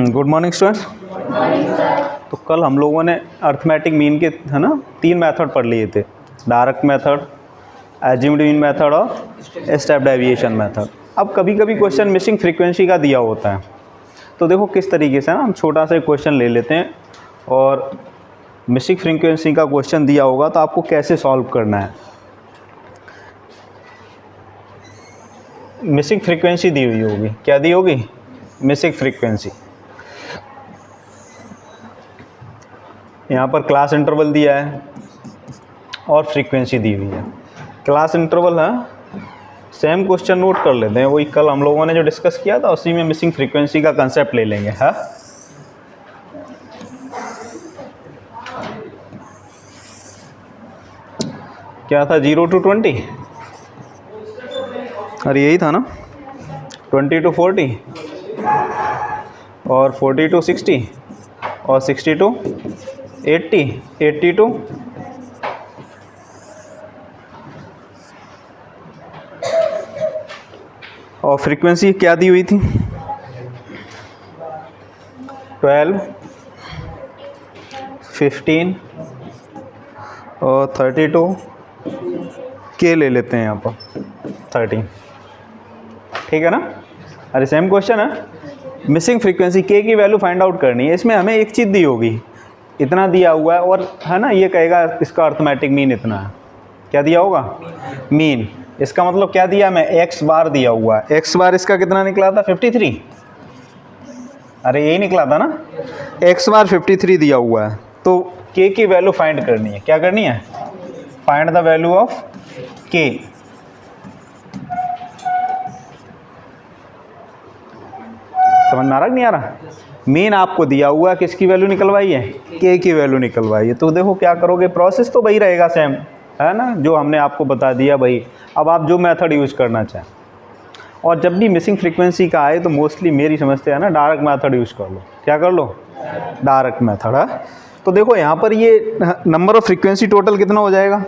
Good morning students. तो कल हम लोगों ने अर्थमेटिक मीन के है ना 3 मेथड पढ़ लिए थे, direct method, assumed mean method और स्टेप डेविएशन मेथड। अब कभी कभी क्वेश्चन मिसिंग फ्रीक्वेंसी का दिया होता है, तो देखो किस तरीके से ना हम छोटा सा क्वेश्चन ले लेते हैं और मिसिंग फ्रीक्वेंसी का क्वेश्चन दिया होगा तो आपको कैसे सॉल्व करना है। मिसिंग फ्रीक्वेंसी दी हुई होगी, क्या दी होगी? Missing frequency. यहाँ पर क्लास इंटरवल दिया है और फ्रीक्वेंसी दी हुई है। क्लास इंटरवल है, सेम क्वेश्चन नोट कर लेते हैं, वही कल हम लोगों ने जो डिस्कस किया था उसी में मिसिंग फ्रीक्वेंसी का कंसेप्ट ले लेंगे। हाँ, क्या था? 0 to 20, अरे यही था ना, 20 to 40 और 40 to 60 और 60 to 80, 80 to और फ्रीक्वेंसी क्या दी हुई थी? 12, 15 और 32 के ले लेते हैं यहाँ पर 13, ठीक है ना। अरे सेम क्वेश्चन है, मिसिंग फ्रीक्वेंसी के की वैल्यू फाइंड आउट करनी है। इसमें हमें एक चीज़ दी होगी, इतना दिया हुआ है और है ना, ये कहेगा इसका अर्थमेटिक मीन इतना है। क्या दिया होगा? मीन। इसका मतलब क्या दिया? मैं एक्स बार दिया हुआ है, एक्स बार इसका कितना निकला था? 53। अरे यही निकला था ना, एक्स बार 53 दिया हुआ है। तो के की वैल्यू फाइंड करनी है। क्या करनी है? फाइंड द वैल्यू ऑफ के। समझ में आ रहा कि नहीं आ रहा? मीन आपको दिया हुआ, किसकी वैल्यू निकलवाई है? के की वैल्यू निकलवाई है। तो देखो क्या करोगे, प्रोसेस तो वही रहेगा सेम, है ना, जो हमने आपको बता दिया भाई। अब आप जो मेथड यूज़ करना चाहें, और जब भी मिसिंग फ्रीक्वेंसी का आए तो मोस्टली मेरी समझते हैं ना, डायरेक्ट मेथड यूज़ कर लो। क्या कर लो? डायरेक्ट मेथड है। तो देखो यहाँ पर ये नंबर ऑफ फ्रीक्वेंसी टोटल कितना हो जाएगा,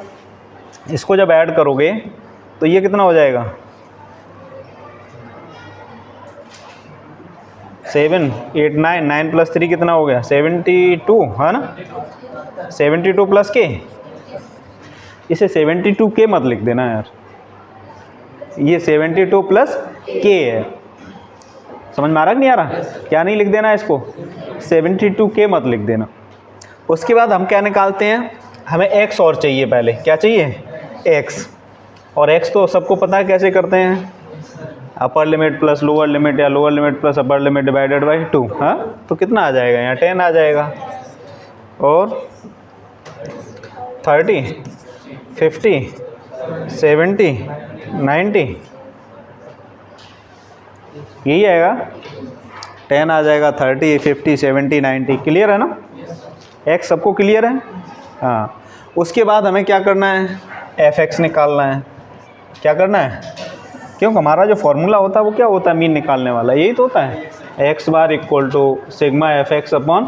इसको जब ऐड करोगे तो ये कितना हो जाएगा? 7, 8, 9, 9 + 3 कितना हो गया? 72, है ना। 72 प्लस के, इसे 72 के मत लिख देना यार, ये 72 प्लस के है। समझ में आ रहा कि नहीं आ रहा? क्या नहीं लिख देना इसको? 72 के मत लिख देना। उसके बाद हम क्या निकालते हैं, हमें एक्स और चाहिए। पहले क्या चाहिए? एक्स। और एक्स तो सबको पता है कैसे करते हैं, upper limit plus lower limit या lower limit plus upper limit divided by 2। हाँ, तो कितना आ जाएगा यहाँ? 10 आ जाएगा। और 30, 50, 70, 90, यही आएगा। 10 आ जाएगा, 30, 50, 70, 90। क्लियर है ना? एक्स सबको क्लियर है? हाँ। उसके बाद हमें क्या करना है? एफ एक्स निकालना है। क्या करना है? क्योंकि हमारा जो फॉर्मूला होता है वो क्या होता है? मीन निकालने वाला, यही तो होता है। X bar equal to sigma f x upon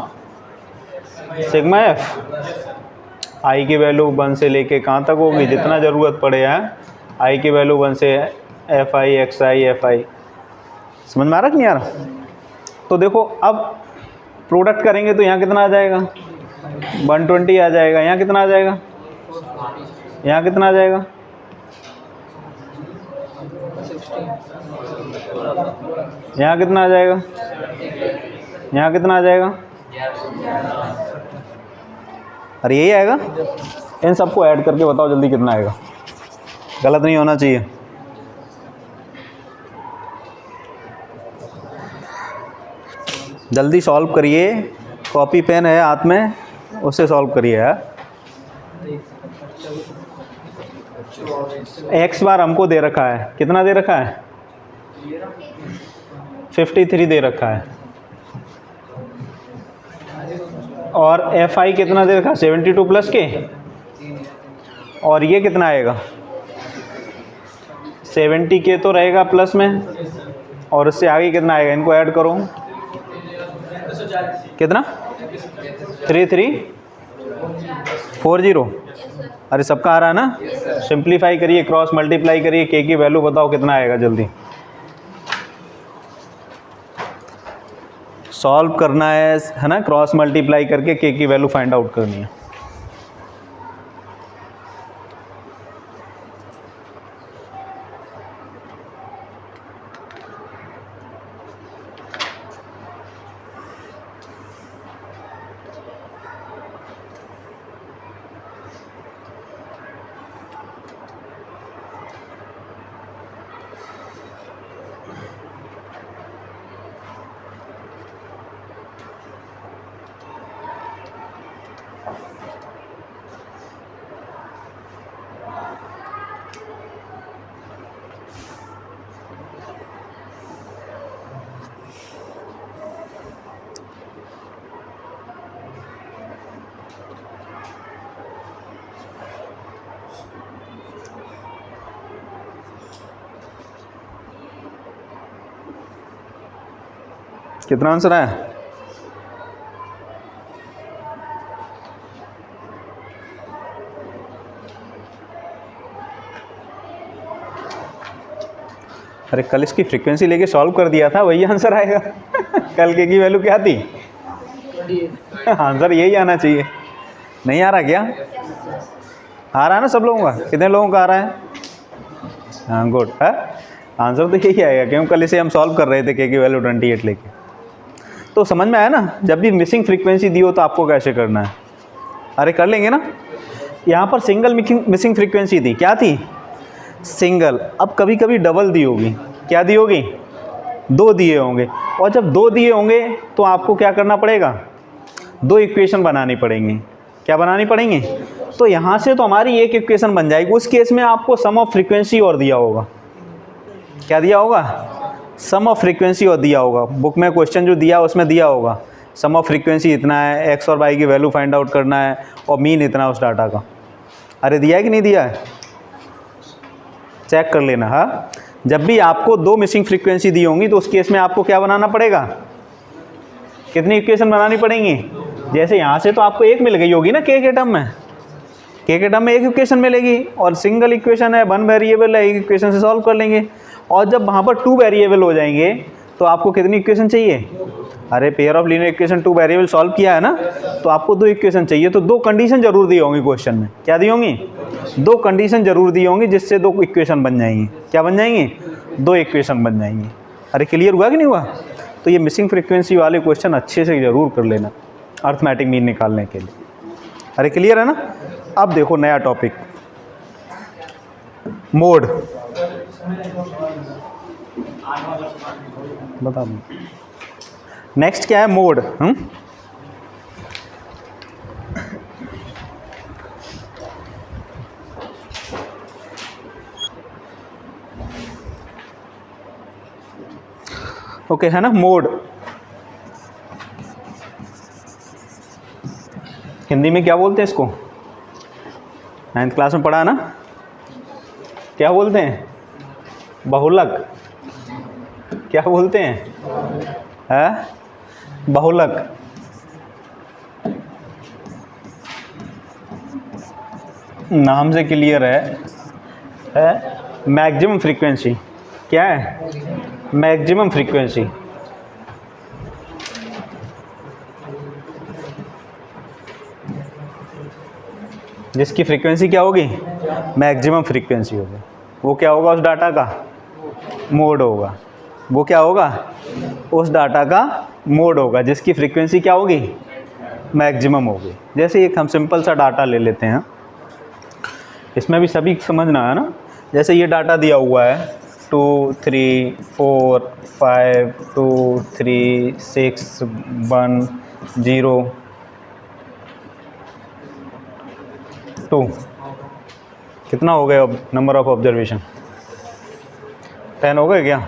sigma f. I की वैल्यू 1 से लेके कहाँ तक होगी? जितना ज़रूरत पड़े है। आई की वैल्यू 1 से F I, x I, F I. समझ में आ रहा कि नहीं आ रहा? तो देखो अब प्रोडक्ट करेंगे तो यहाँ कितना आ जाएगा? 120 आ जाएगा। यहाँ कितना आ जाएगा? यहाँ कितना आ जाएगा? यहाँ कितना आ जाएगा? यहाँ कितना आ जाएगा? अरे यही आएगा। इन सबको ऐड करके बताओ जल्दी कितना आएगा, गलत नहीं होना चाहिए। जल्दी सॉल्व करिए, कॉपी पेन है हाथ में, उससे सॉल्व करिए। है एक्स बार हमको दे रखा है, कितना दे रखा है? 53 दे रखा है। और एफ आई कितना दे रखा है? 72 प्लस के। और ये कितना आएगा? 70 के तो रहेगा प्लस में, और उससे आगे कितना आएगा? इनको ऐड करो, कितना? 3, 3, 40। अरे सबका आ रहा है ना? सिंप्लीफाई करिए, क्रॉस मल्टीप्लाई करिए, के की वैल्यू बताओ कितना आएगा जल्दी। सॉल्व करना है ना, क्रॉस मल्टीप्लाई करके के की वैल्यू फाइंड आउट करनी है। कितना आंसर आया? अरे कल इसकी फ्रीक्वेंसी लेके सॉल्व कर दिया था, वही आंसर आएगा। कल के की वैल्यू क्या थी? आंसर यही आना चाहिए। नहीं आ रहा क्या? आ रहा है ना सब लोगों का? कितने लोगों का आ रहा है? हाँ गुड है, आंसर तो यही आएगा क्योंकि कल इसे हम सॉल्व कर रहे थे के की वैल्यू 28 लेके। तो समझ में आया ना, जब भी मिसिंग फ्रीक्वेंसी दी हो तो आपको कैसे करना है। अरे कर लेंगे ना। यहाँ पर सिंगल मिसिंग फ्रीक्वेंसी थी, क्या थी? सिंगल। अब कभी कभी डबल दी होगी, क्या दी होगी? 2 दिए होंगे, और जब 2 दिए होंगे तो आपको क्या करना पड़ेगा? 2 इक्वेशन बनानी पड़ेंगी। क्या बनानी पड़ेंगी? तो यहाँ से तो हमारी एक इक्वेशन बन जाएगी। उस केस में आपको सम ऑफ फ्रीक्वेंसी और दिया होगा। क्या दिया होगा? सम ऑफ फ्रीक्वेंसी और दिया होगा। बुक में क्वेश्चन जो दिया उसमें दिया होगा सम ऑफ फ्रीक्वेंसी इतना है, एक्स और वाई की वैल्यू फाइंड आउट करना है, और मीन इतना उस डाटा का। अरे दिया है कि नहीं दिया है? चेक कर लेना। हाँ, जब भी आपको 2 मिसिंग फ्रीक्वेंसी दी होंगी तो उस केस में आपको क्या बनाना पड़ेगा? कितनी इक्वेशन बनानी पड़ेंगी? जैसे यहाँ से तो आपको एक मिल गई होगी ना के टर्म में। के टर्म में एक इक्वेशन मिलेगी, और सिंगल इक्वेशन है, 1 वेरिएबल है, एक इक्वेशन से सॉल्व कर लेंगे। और जब वहाँ पर 2 वेरिएबल हो जाएंगे तो आपको कितनी इक्वेशन चाहिए? अरे pair of linear equation 2 variable solve किया है ना, तो आपको 2 इक्वेशन चाहिए। तो 2 कंडीशन जरूर दी होंगी क्वेश्चन में। क्या दी होंगी? 2 कंडीशन जरूर दी होंगी जिससे 2 इक्वेशन बन जाएंगी। क्या बन जाएंगी? 2 इक्वेशन बन जाएंगी। अरे क्लियर हुआ कि नहीं हुआ? तो ये मिसिंग फ्रीक्वेंसी वाले क्वेश्चन अच्छे से जरूर कर लेना अर्थमेटिक मीन निकालने के लिए। अरे क्लियर है ना? अब देखो नया टॉपिक, मोड। बता दो नेक्स्ट क्या है? मोड। ओके है ना, मोड। हिंदी में क्या बोलते हैं इसको? 9th क्लास में पढ़ा ना? क्या बोलते हैं? बहुलक। क्या बोलते हैं? बहुलक। नाम से क्लियर है मैक्सिमम फ्रीक्वेंसी। क्या है? Maximum frequency. जिसकी फ्रीक्वेंसी क्या होगी? मैक्सिमम फ्रीक्वेंसी होगी। वो क्या होगा? उस डाटा का मोड होगा। वो क्या होगा? उस डाटा का मोड होगा जिसकी फ्रीक्वेंसी क्या होगी? मैक्सिमम होगी। जैसे एक हम सिंपल सा डाटा ले लेते हैं, इसमें भी सभी समझना है ना। जैसे ये डाटा दिया हुआ है 2 3 4 5 2 3 6 1 0 2। कितना हो गया अब नंबर ऑफ ऑब्जर्वेशन? 10 हो गए क्या?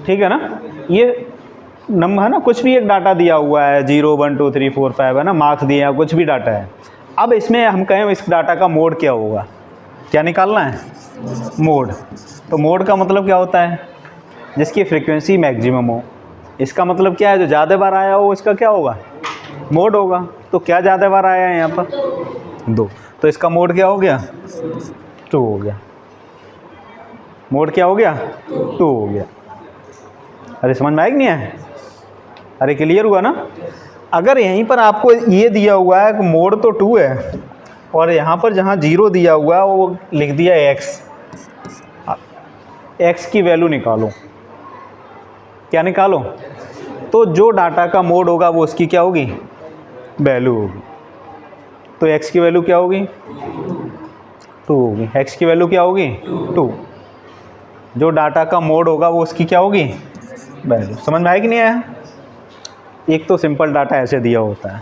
ठीक है ना? ये नंबर है ना, कुछ भी एक डाटा दिया हुआ है 0 1 2 3 4 5 है ना, मार्क्स दिए हैं, कुछ भी डाटा है। अब इसमें हम कहें इस डाटा का मोड क्या होगा? क्या निकालना है? मोड। तो मोड का मतलब क्या होता है? जिसकी फ्रीक्वेंसी मैक्सिमम हो। इसका मतलब क्या है, जो ज़्यादा बार आया हो इसका क्या होगा, मोड होगा। तो क्या ज़्यादा बार आया है यहाँ पर, 2, तो इसका मोड क्या हो गया, 2 हो गया। मोड क्या हो गया, 2 हो गया। अरे समझ में आया कि नहीं आया, अरे क्लियर हुआ ना। अगर यहीं पर आपको ये दिया हुआ है कि मोड तो 2 है और यहाँ पर जहाँ 0 दिया हुआ है वो लिख दिया x, x की वैल्यू निकालो, क्या निकालो, तो जो डाटा का मोड होगा वो उसकी क्या होगी, वैल्यू होगी। तो x की वैल्यू क्या होगी, 2 होगी। x की वैल्यू क्या होगी, 2। जो डाटा का मोड होगा वो उसकी क्या होगी, वैल्यू। समझ में आया कि नहीं आया। एक तो सिंपल डाटा ऐसे दिया होता है,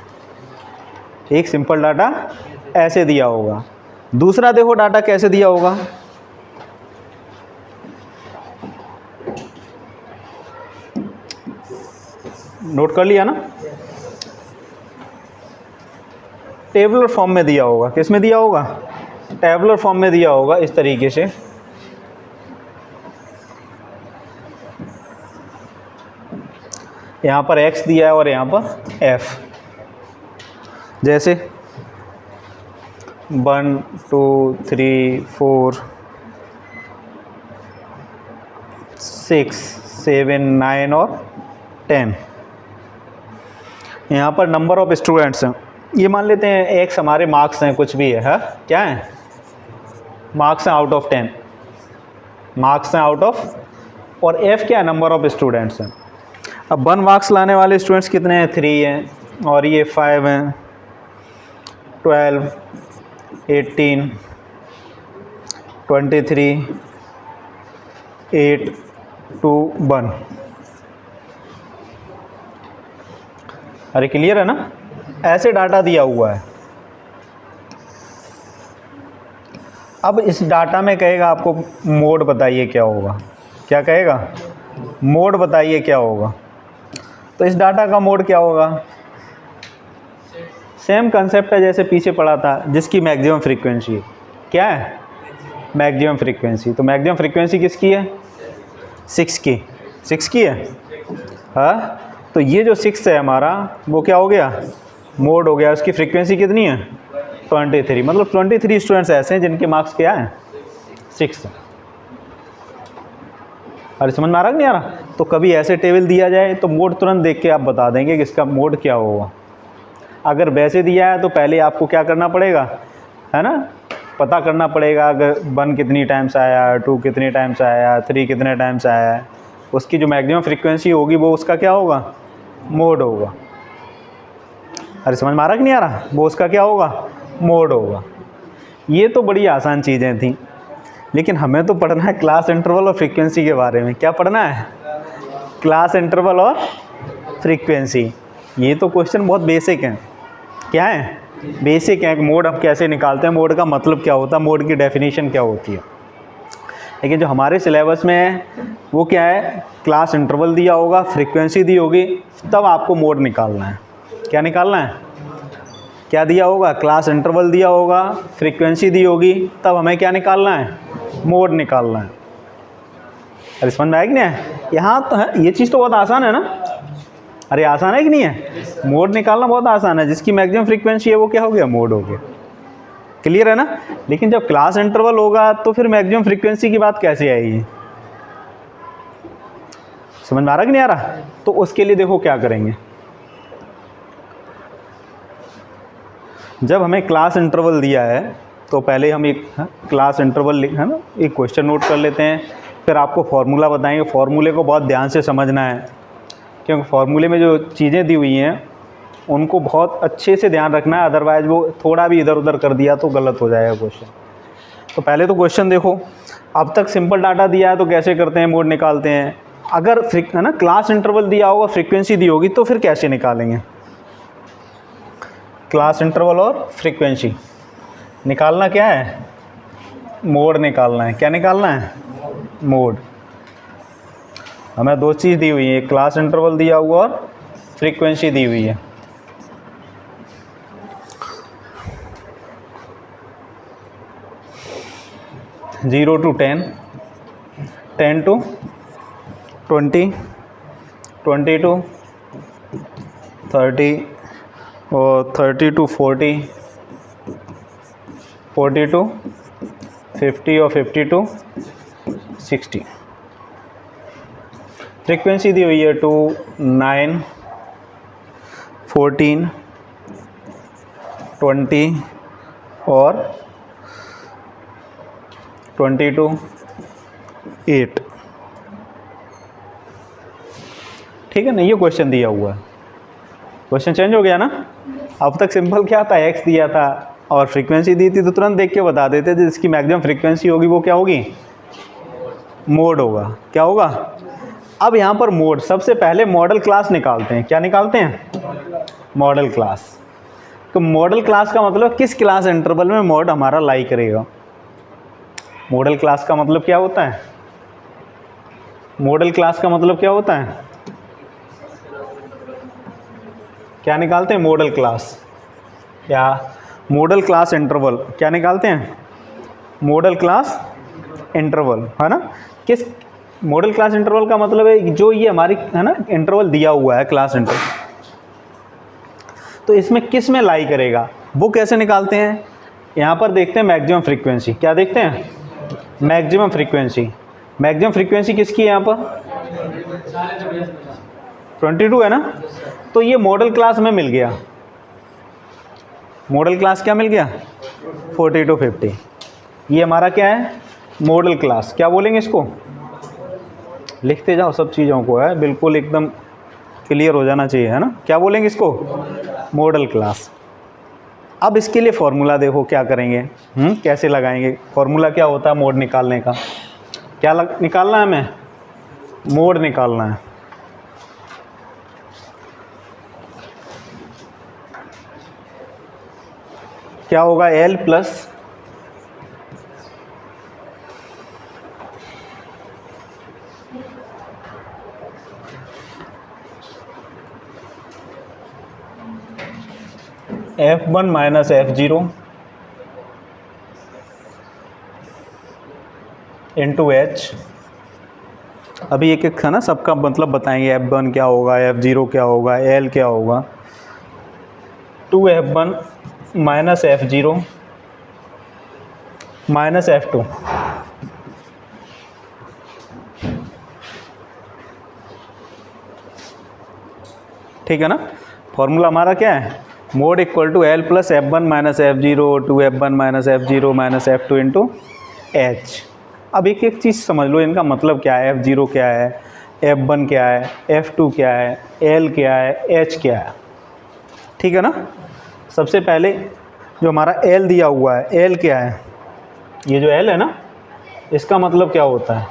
एक सिंपल डाटा ऐसे दिया होगा, दूसरा देखो डाटा कैसे दिया होगा। नोट कर लिया ना, टेबुलर फॉर्म में दिया होगा। किस में दिया होगा, टेबुलर फॉर्म में दिया होगा, इस तरीके से। यहाँ पर x दिया है और यहाँ पर f, जैसे 1 2 3 4 6 7 9 और 10। यहाँ पर नंबर ऑफ स्टूडेंट्स हैं, ये मान लेते हैं x हमारे मार्क्स हैं, कुछ भी है क्या है, मार्क्स हैं आउट ऑफ 10, मार्क्स हैं आउट ऑफ, और f क्या है, नंबर ऑफ स्टूडेंट्स हैं। अब 1 मार्क्स लाने वाले स्टूडेंट्स कितने हैं, 3 हैं, और ये 5 हैं, 12 18 23 8 2 1। अरे क्लियर है ना, ऐसे डाटा दिया हुआ है। अब इस डाटा में कहेगा आपको मोड बताइए क्या होगा, क्या कहेगा, मोड बताइए क्या होगा। तो इस डाटा का मोड क्या होगा, सेम कंसेप्ट है जैसे पीछे पढ़ा था, जिसकी मैक्सिमम फ्रीक्वेंसी क्या है, मैक्सिमम फ्रीक्वेंसी। तो मैक्सिमम फ्रीक्वेंसी किसकी है, 6 की, 6 की है, हाँ। तो ये जो 6 है हमारा वो क्या हो गया, मोड हो गया। उसकी फ्रीक्वेंसी कितनी है, 23। मतलब 23 स्टूडेंट्स ऐसे हैं जिनके मार्क्स क्या हैं, 6। अरे समझ में आ रहा कि नहीं आ रहा। तो कभी ऐसे टेबल दिया जाए तो मोड तुरंत देख के आप बता देंगे कि इसका मोड क्या होगा। अगर वैसे दिया है तो पहले आपको क्या करना पड़ेगा, है ना, पता करना पड़ेगा अगर 1 कितनी टाइम्स आया, 2 कितने टाइम्स आया, 3 कितने टाइम्स आया है, उसकी जो मैक्सिमम फ्रीक्वेंसी होगी वो उसका क्या होगा, मोड होगा। अरे समझ में आ रहा कि नहीं आ रहा, वो उसका क्या होगा, मोड होगा। ये तो बड़ी आसान चीज़ें थी, लेकिन हमें तो पढ़ना है क्लास इंटरवल और फ्रीक्वेंसी के बारे में। क्या पढ़ना है, क्लास इंटरवल और फ्रीक्वेंसी। ये तो क्वेश्चन बहुत बेसिक हैं, क्या है, बेसिक है कि मोड हम कैसे निकालते हैं, मोड का मतलब क्या होता है, मोड की डेफिनेशन क्या होती है। लेकिन जो हमारे सिलेबस में है वो क्या है, क्लास इंटरवल दिया होगा, फ्रीक्वेंसी दी होगी, तब आपको मोड निकालना है। क्या निकालना है, क्या दिया होगा, क्लास इंटरवल दिया होगा, फ्रीक्वेंसी दी होगी, तब हमें क्या निकालना है, मोड निकालना है। अरे समझ में आया कि नहीं है, यहाँ तो है, ये चीज़ तो बहुत आसान है ना। अरे आसान है कि नहीं है, मोड निकालना बहुत आसान है। जिसकी मैक्सिमम फ्रीक्वेंसी है वो क्या हो गया, मोड हो गया। क्लियर है ना। लेकिन जब क्लास इंटरवल होगा तो फिर मैक्सिमम फ्रीक्वेंसी की बात कैसे आएगी, समझ में आ रहा कि नहीं आ रहा। तो उसके लिए देखो क्या करेंगे, जब हमें क्लास इंटरवल दिया है तो पहले हम एक क्लास इंटरवल है ना, एक क्वेश्चन नोट कर लेते हैं, फिर आपको फार्मूला बताएंगे। फार्मूले को बहुत ध्यान से समझना है, क्योंकि फार्मूले में जो चीज़ें दी हुई हैं उनको बहुत अच्छे से ध्यान रखना है, अदरवाइज़ वो थोड़ा भी इधर उधर कर दिया तो गलत हो जाएगा क्वेश्चन। तो पहले तो क्वेश्चन देखो, अब तक सिंपल डाटा दिया है तो कैसे करते हैं, मोड निकालते हैं। अगर है ना क्लास इंटरवल दिया होगा, फ्रीक्वेंसी दी होगी, तो फिर कैसे निकालेंगे, क्लास इंटरवल और फ्रीक्वेंसी निकालना क्या है, मोड निकालना है। क्या निकालना है, मोड। हमें 2 चीज़ दी हुई है, एक क्लास इंटरवल दिया हुआ और फ्रीक्वेंसी दी हुई है। (0 to 10, 10 to 20, 22, 30 और 30 to 40, 40 to 50 और 50 to 60। फ्रीक्वेंसी दी हुई है 2, 9, 14, 20 और 22, 8। ठीक है ना, ये क्वेश्चन दिया हुआ है। क्वेश्चन चेंज हो गया ना। अब तक सिंपल क्या था, एक्स दिया था और फ्रीक्वेंसी दी थी तो तुरंत देख के बता देते थे जिसकी मैक्सिमम फ्रीक्वेंसी होगी वो क्या होगी, मोड होगा। क्या होगा, अब यहाँ पर मोड, सबसे पहले मॉडल क्लास निकालते हैं। क्या निकालते हैं, मॉडल क्लास। तो मॉडल क्लास का मतलब किस क्लास इंटरवल में मोड हमारा लाई करेगा। मॉडल क्लास का मतलब क्या होता है, मॉडल क्लास का मतलब क्या होता है, क्या निकालते हैं, मॉडल क्लास या मॉडल क्लास इंटरवल। क्या निकालते हैं, मॉडल क्लास इंटरवल, है ना। किस मॉडल क्लास इंटरवल का मतलब है जो ये हमारी, है ना, इंटरवल दिया हुआ है क्लास इंटरवल, तो इसमें किस में लाई करेगा, वो कैसे निकालते हैं। यहाँ पर देखते हैं मैक्सिमम फ्रीक्वेंसी। क्या देखते हैं, मैक्सिमम फ्रीक्वेंसी। मैक्सिमम फ्रीक्वेंसी किसकी है यहाँ पर, 22 है ना। तो ये मॉडल क्लास में मिल गया, मॉडल क्लास क्या मिल गया, 40 to 50। ये हमारा क्या है, मॉडल क्लास। क्या बोलेंगे इसको, लिखते जाओ सब चीज़ों को, है बिल्कुल एकदम क्लियर हो जाना चाहिए, है ना। क्या बोलेंगे इसको, मॉडल क्लास। अब इसके लिए फॉर्मूला देखो क्या करेंगे, कैसे लगाएंगे। फॉर्मूला क्या होता है मोड निकालने का, क्या निकालना है हमें, मोड निकालना है। क्या होगा, L plus F1 minus F0 into H। अभी एक एक है ना, सबका मतलब बताएंगे। F1 क्या होगा, F0 क्या होगा, L क्या होगा। 2F1 minus F0 minus F2। ठीक है ना। फॉर्मूला हमारा क्या है, mode equal to L plus F1 minus F0 2F1 minus F0 minus F2 into H। अब एक एक चीज़ समझ लो, इनका मतलब क्या है, F0 क्या है, F1 क्या है, F2 क्या है, L क्या है, H क्या है। ठीक है ना। सबसे पहले जो हमारा L दिया हुआ है, L क्या है, ये जो L है ना, इसका मतलब क्या होता है,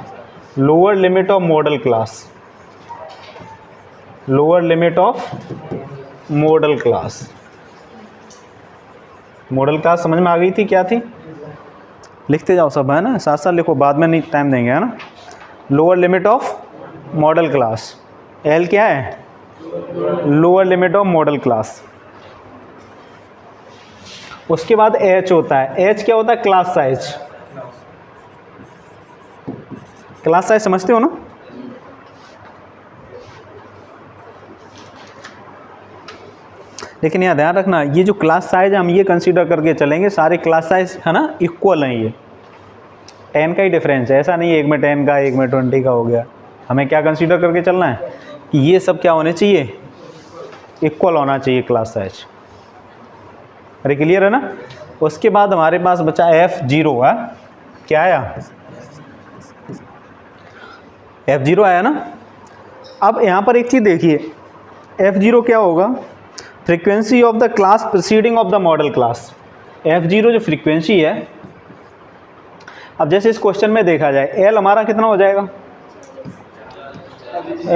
lower limit of model class, lower limit of model class. Model class समझ में आ गई थी, क्या थी, लिखते जाओ सब, है ना, साथ साथ लिखो, बाद में नहीं टाइम देंगे, है ना। Lower limit of model class, L क्या है, lower limit of model class. उसके बाद H होता है, H क्या होता है, क्लास साइज। क्लास साइज समझते हो ना। लेकिन यहाँ ध्यान रखना, ये जो क्लास साइज हम ये कंसीडर करके चलेंगे, सारे क्लास साइज है ना इक्वल हैं। ये 10 का ही डिफरेंस है, ऐसा नहीं है एक में 10 का एक में 20 का हो गया। हमें क्या कंसीडर करके चलना है कि ये सब क्या होने चाहिए, इक्वल होना चाहिए क्लास साइज। अरे क्लियर है ना। उसके बाद हमारे पास बचा F0 है, क्या आया, F0 आया ना। अब यहाँ पर एक चीज़ देखिए, F0 क्या होगा, frequency of the class preceding of the model class. F0 जो फ्रीक्वेंसी है, अब जैसे इस क्वेश्चन में देखा जाए, L हमारा कितना हो जाएगा,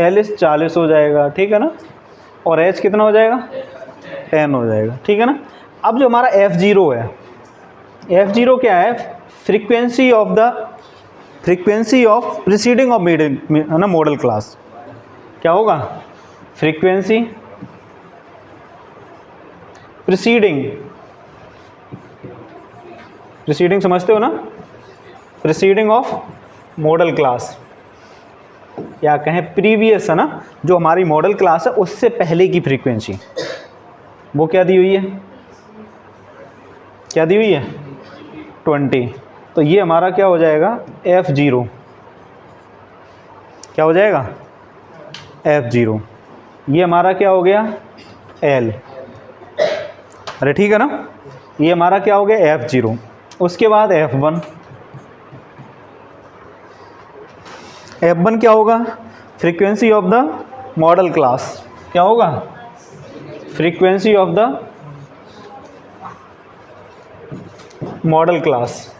L इस 40 हो जाएगा, ठीक है ना, और H कितना हो जाएगा, 10 हो जाएगा, ठीक है ना। अब जो हमारा F0 है, F0 क्या है, फ्रीक्वेंसी ऑफ प्रीसीडिंग ऑफ है ना मॉडल क्लास। क्या होगा, फ्रीक्वेंसी प्रीसीडिंग समझते हो ना, प्रीसीडिंग ऑफ मॉडल क्लास। या कहें प्रीवियस, है ना, जो हमारी मॉडल क्लास है उससे पहले की फ्रीक्वेंसी, वो क्या दी हुई है, क्या दी हुई है 20। तो ये हमारा क्या हो जाएगा F0, क्या हो जाएगा F0। ये हमारा क्या हो गया L, अरे ठीक है ना, ये हमारा क्या हो गया F0। उसके बाद F1, F1 क्या होगा, frequency of the model class, क्या होगा frequency of the model class.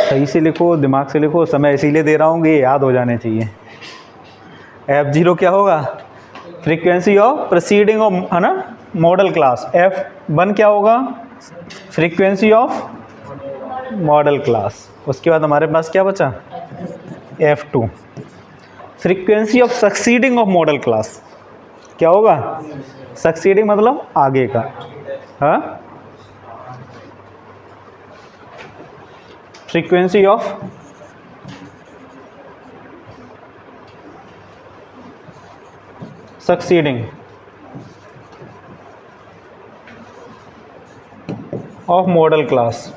सही से लिखो, दिमाग से लिखो, समय इसीलिए दे रहा हूँ कि ये याद हो जाने चाहिए। F0 क्या होगा, फ्रीक्वेंसी ऑफ प्रोसीडिंग ऑफ, है ना, मॉडल क्लास। F1 क्या होगा, फ्रीक्वेंसी ऑफ मॉडल क्लास। उसके बाद हमारे पास क्या बचा F2, frequency of succeeding of model class. क्या होगा सक्सीडिंग मतलब आगे का, हाँ, frequency of succeeding of model class.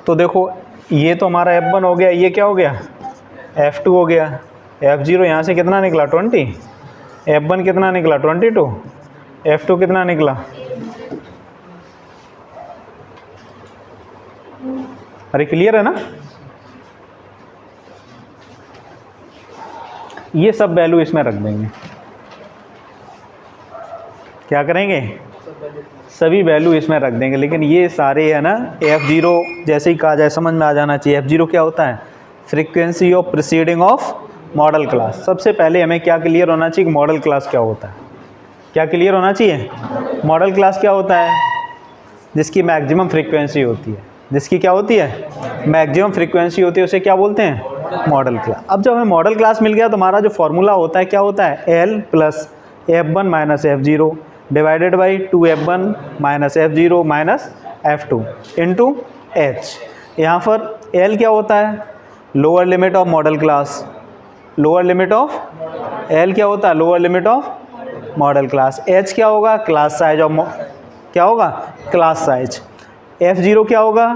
तो देखो ये तो हमारा F1 हो गया, ये क्या हो गया F2 हो गया। F0 यहाँ से कितना निकला 20, F1 कितना निकला 22, F2 कितना निकला, अरे क्लियर है ना। ये सब वैल्यू इसमें रख देंगे, क्या करेंगे सभी वैल्यू इसमें रख देंगे। लेकिन ये सारे है ना F0 जैसे ही कहा जाए समझ में आ जाना चाहिए। F0 क्या होता है, frequency of preceding of model class. सबसे पहले हमें क्या क्लियर होना चाहिए कि मॉडल क्लास क्या होता है, क्या क्लियर होना चाहिए, मॉडल क्लास क्या होता है, जिसकी मैक्सिमम फ्रीक्वेंसी होती है, जिसकी क्या होती है मैक्सिमम फ्रीक्वेंसी होती है, उसे क्या बोलते हैं मॉडल क्लास। अब जब हमें मॉडल क्लास मिल गया तो हमारा जो फॉर्मूला होता है क्या होता है L plus F1 minus F0 divided by 2F1 minus F0 minus F2 into H। यहाँ पर L क्या होता है lower limit of model class, lower limit of L क्या होता है lower limit of model class. H क्या होगा क्लास साइज ऑफ, क्या होगा क्लास साइज। F0 क्या होगा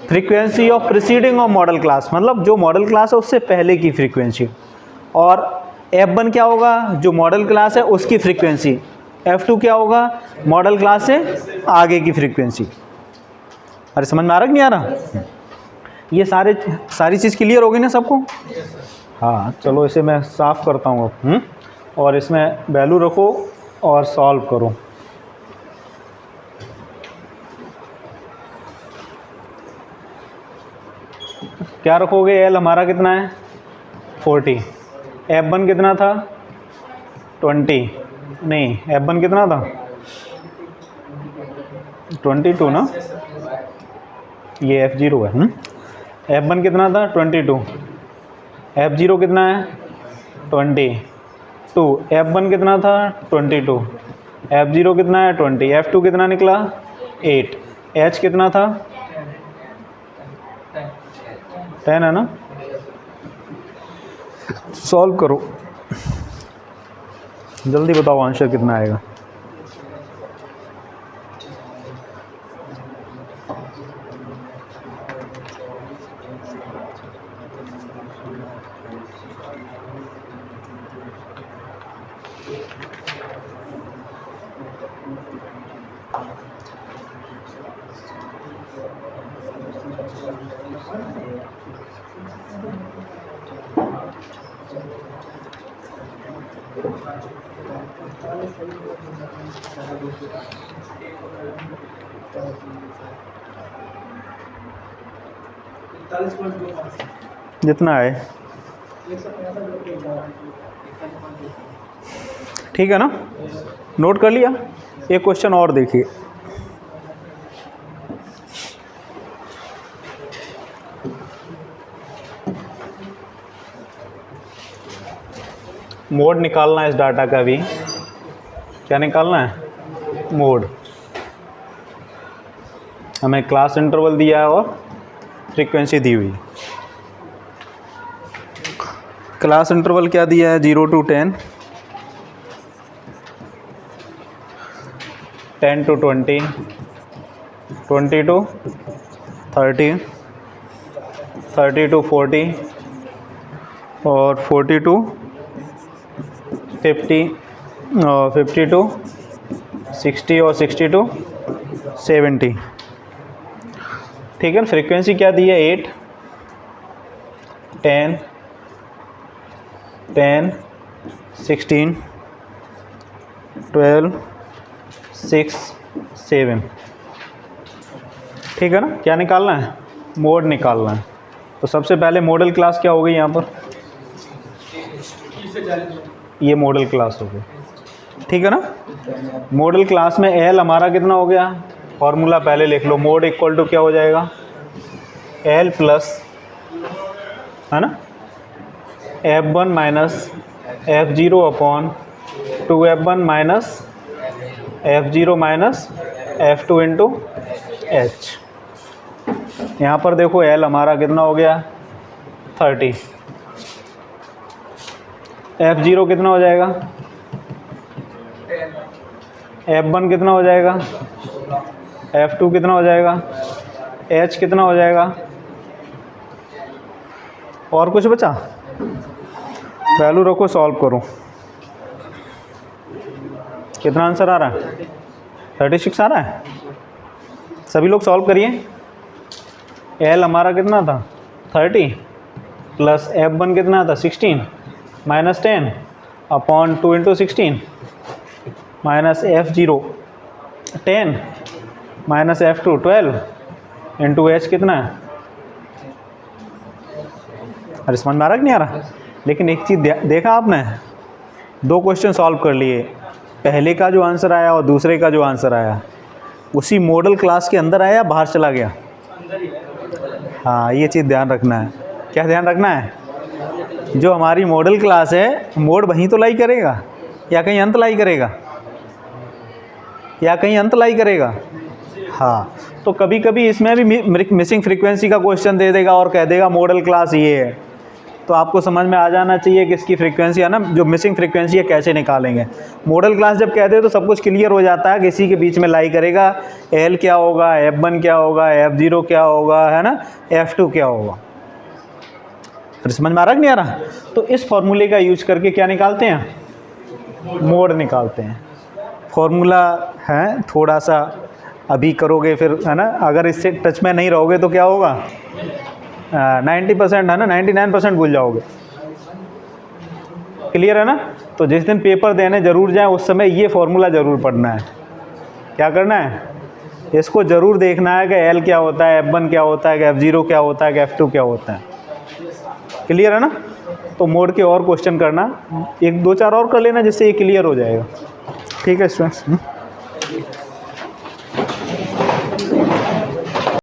frequency of preceding of model class, मतलब जो मॉडल क्लास है उससे पहले की फ्रीक्वेंसी। और F1 क्या होगा जो मॉडल क्लास है उसकी फ्रीक्वेंसी। F2 क्या होगा मॉडल क्लास से आगे की फ्रीक्वेंसी। अरे समझ में आ रहा कि नहीं आ रहा, ये सारी चीज़ क्लियर होगी ना सबको। हाँ चलो इसे मैं साफ़ करता हूँ अब, और इसमें वैल्यू रखो और सॉल्व करो। क्या रखोगे L हमारा कितना है 40, F1 कितना था 20, नहीं F1 कितना था 22 ना, ये F0 है। F1 कितना था 22, F0 कितना है 22, F1 कितना था 22, F0 कितना है 20, F2 कितना निकला 8, H कितना था 10 है ना। सॉल्व करो, जल्दी बताओ आंसर कितना आएगा। जितना है ठीक है ना, नोट कर लिया। एक क्वेश्चन और देखिए, मोड निकालना है इस डाटा का भी। क्या निकालना है? मोड। हमें क्लास इंटरवल दिया है और फ्रीक्वेंसी दी हुई है। क्लास इंटरवल क्या दिया है? 0 to 10, 10 to 20, 20 to 30, 30 to 40 और 40 to 50 और 50 to 60 और 60 to 70। ठीक है। फ्रीक्वेंसी क्या दी है? 8, 10, 10, 16, 12, 6, 7। ठीक है ना। क्या निकालना है? मोड निकालना है। तो सबसे पहले मॉडल क्लास क्या हो गई यहाँ पर? ये मॉडल क्लास हो गई। ठीक है ना। मॉडल क्लास में एल हमारा कितना हो गया? फॉर्मूला पहले लिख लो। मोड इक्वल टू क्या हो जाएगा? एल प्लस, है ना, F1 minus F0 upon 2F1 minus F0 minus F2 into H. यहाँ पर देखो L हमारा कितना हो गया? 30। F0 कितना हो जाएगा? F1 कितना हो जाएगा? F2 कितना हो जाएगा? H कितना हो जाएगा? और कुछ बचा? वैल्यू रखो, सॉल्व करो। कितना आंसर आ रहा है? 36 आ रहा है। सभी लोग सॉल्व करिए। L हमारा कितना था? 30 प्लस F1 कितना था? 16 minus 10 upon 2 into 16 minus F0 10 minus F2 12 into H कितना है? अरे समझ में आ रहा कि नहीं आ रहा? लेकिन एक चीज़ देखा आपने, दो क्वेश्चन सॉल्व कर लिए। पहले का जो आंसर आया और दूसरे का जो आंसर आया उसी मॉडल क्लास के अंदर आया, बाहर चला गया? हाँ, ये चीज़ ध्यान रखना है। क्या ध्यान रखना है? जो हमारी मॉडल क्लास है, मोड वहीं तो लाई करेगा या कहीं अंत लाई करेगा? या कहीं अंत लाई करेगा? हाँ, तो कभी कभी इसमें भी मिसिंग फ्रीक्वेंसी का क्वेश्चन दे देगा और कह देगा मॉडल क्लास ये है। तो आपको समझ में आ जाना चाहिए कि इसकी फ्रीक्वेंसी है ना, जो मिसिंग फ्रीक्वेंसी है कैसे निकालेंगे। मॉडल क्लास जब कहते हैं तो सब कुछ क्लियर हो जाता है कि इसी के बीच में लाई करेगा। L क्या होगा, F1 क्या होगा, F0 क्या होगा, है ना, F2 क्या होगा। फिर समझ में आ रहा कि नहीं आ रहा? तो इस फॉर्मूले का यूज करके क्या निकालते हैं? मोड निकालते हैं। फॉर्मूला है, थोड़ा सा अभी करोगे फिर, है ना, अगर इससे टच में नहीं रहोगे तो क्या होगा? 90% है ना, 99% भूल जाओगे। क्लियर है ना? तो जिस दिन पेपर देने ज़रूर जाएं उस समय ये फॉर्मूला ज़रूर पढ़ना है। क्या करना है? इसको ज़रूर देखना है कि L क्या होता है, F1 क्या होता है, कि F0 क्या होता है, कि F2 क्या होता है। क्लियर है ना? तो मोड के और क्वेश्चन करना, एक दो चार और कर लेना जिससे ये क्लियर हो जाएगा। ठीक है स्टूडेंट्स।